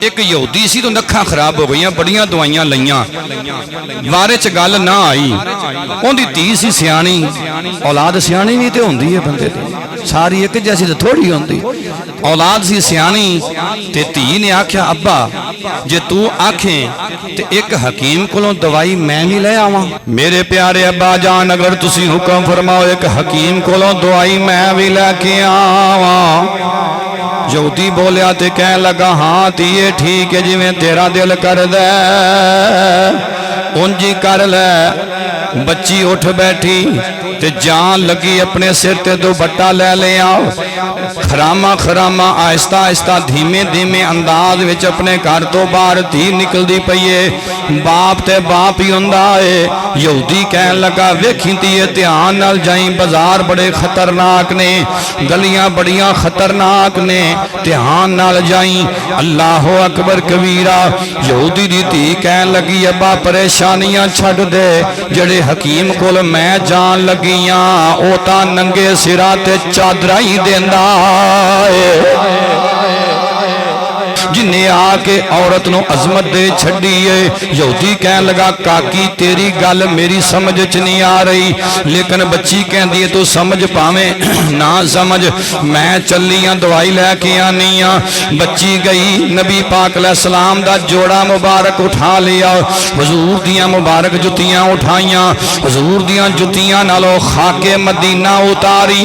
एक यहूदी सी तो नखा खराब हो गई, बड़िया दवाइयां लईयां, बारे च गल ना आई। उहदी धी सी सियाणी, औलाद सियाणी भी तो होंदी है बंदे दी, सारी एक जैसी तो थोड़ी होंदी। औलाद सी सियाणी ते धी ने आख्या अब्बा जे तू आखे ते एक हकीम कोलों दवाई मैं भी ले आवां। मेरे प्यारे अब्बा जान अगर तुसी हुक्म फरमाओ एक हकीम कोलों दवाई मैं भी लैके आवां। यहूदी बोलिया ते कह लगा हाँ धीए ठीक है, जिवें तेरा दिल कर दे उंज ही कर ले। बच्ची उठ बैठी ते जान लगी अपने सिर ते दुपट्टा ले लिया, खरामा खरामा आहिस्ता आहिस्ता धीमे धीमे अंदाज विच अपने घर तो बाहर धी निकलदी पई है। बाप ते बाप ही हुंदा है। यहूदी कहन लगा वेखी धीए ध्यान नाल जाई, बाजार बड़े खतरनाक ने, गलियां बड़ियां खतरनाक ने, ध्यान नाल जाई। अल्लाह अकबर कबीरा। यहूदी दी धी कहन लगी अब्बा परेशानियां छड्ड दे, जेड़े हकीम कोल मैं जान लगी ओ तां नंगे सिरा ते चादरा ही देंदा है, जिन्हें आके औरत नूं अजमत दे छड्डी है। यहूदी कहन लगा काकी तेरी गल मेरी समझ च नहीं आ रही, लेकिन बच्ची कहती है तू समझ भावें ना समझ, मैं चली हाँ दवाई लैके आनी हाँ। बच्ची गई, नबी पाक अलैहिस्सलाम दा जोड़ा मुबारक उठा लिया, हुजूर दियां मुबारक जुतियां उठाइयां, हुजूर दियां जुतियां नालों खाके मदीना उतारी,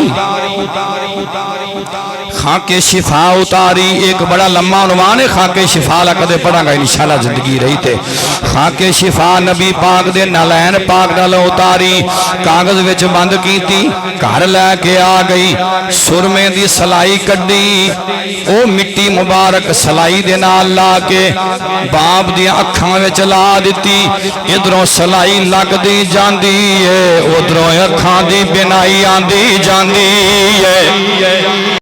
खाके शिफा उतारी। एक बड़ा लम्मा उन्वान है खाके शिफा ला, कदे पढ़ांगा इंशाअल्लाह जिंदगी रही थे। खाके शिफा नबी पाक दे नालैन पाक नाल उतारी, कागज विच बंद कीती, घर लैके आ गई। सुरमे दी सलाई कड्डी, ओ मिट्टी मुबारक सलाई दे नाल ला के बाप दी अखां विच ला दिती। इधरों सलाई लगदी जांदी है, उधरों अखां दी बिनाई आंदी जांदी है।